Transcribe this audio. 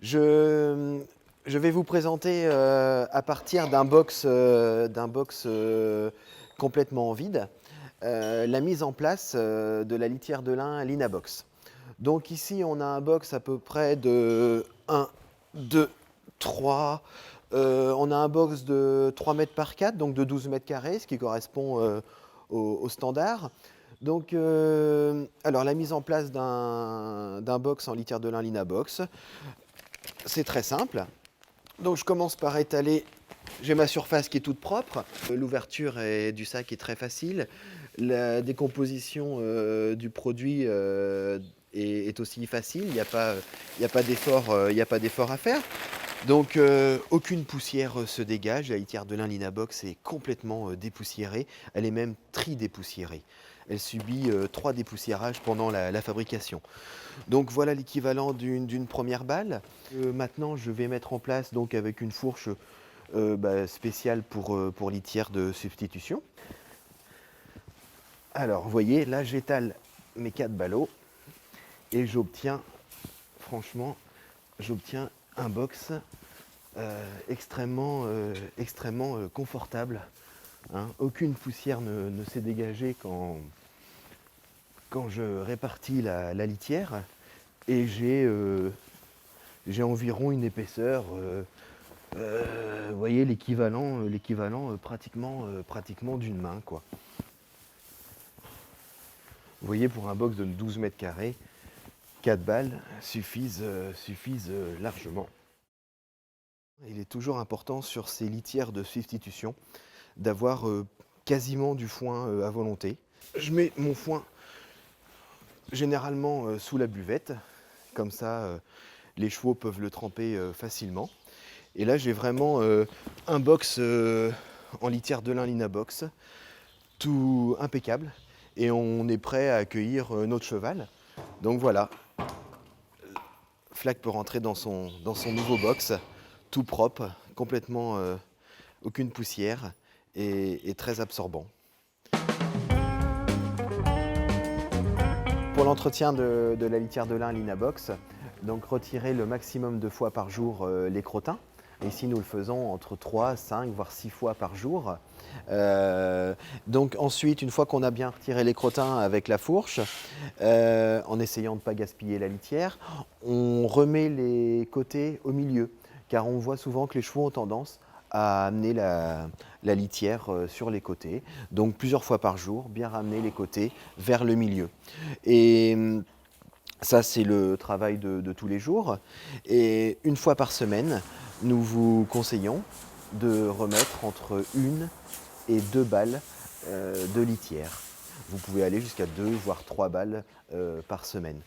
Je, je vais vous présenter à partir d'un box, complètement vide, la mise en place de la litière de lin Linabox. Donc ici, on a un box à peu près de 1, 2, 3. On a un box de 3 mètres par 4, donc de 12 mètres carrés, ce qui correspond au standard. Donc, alors la mise en place d'un box en litière de lin Linabox, c'est très simple. Donc je commence par étaler, j'ai ma surface qui est toute propre, l'ouverture du sac est très facile, la décomposition du produit est aussi facile, il y a pas d'effort à faire. Donc aucune poussière se dégage, la litière de lin Linabox est complètement dépoussiérée, elle est même tri-dépoussiérée. Elle subit 3 dépoussiérages pendant la fabrication. Donc voilà l'équivalent d'une première balle. Maintenant je vais mettre en place donc avec une fourche spéciale pour litière de substitution. Alors vous voyez là j'étale mes 4 ballots et j'obtiens franchement j'obtiens un box extrêmement confortable. Hein. Aucune poussière ne s'est dégagée quand je répartis la litière et j'ai environ une épaisseur, vous voyez l'équivalent pratiquement d'une main quoi. Vous voyez pour un box de 12 mètres carrés, 4 balles suffisent largement. Il est toujours important sur ces litières de substitution d'avoir quasiment du foin à volonté. Je mets mon foin généralement sous la buvette, comme ça les chevaux peuvent le tremper facilement. Et là j'ai vraiment un box en litière de lin Linabox, tout impeccable, et on est prêt à accueillir notre cheval. Donc voilà, Flac peut rentrer dans son nouveau box, tout propre, complètement aucune poussière et très absorbant. Pour l'entretien de la litière de lin Linabox, donc retirer le maximum de fois par jour les crottins. Ici, nous le faisons entre 3, 5, voire 6 fois par jour. Donc ensuite, une fois qu'on a bien retiré les crottins avec la fourche, en essayant de ne pas gaspiller la litière, on remet les côtés au milieu, car on voit souvent que les chevaux ont tendance à amener la litière sur les côtés. Donc plusieurs fois par jour, bien ramener les côtés vers le milieu. Et ça, c'est le travail de tous les jours. Et une fois par semaine, nous vous conseillons de remettre entre 1 et 2 balles de litière. Vous pouvez aller jusqu'à 2 voire 3 balles par semaine.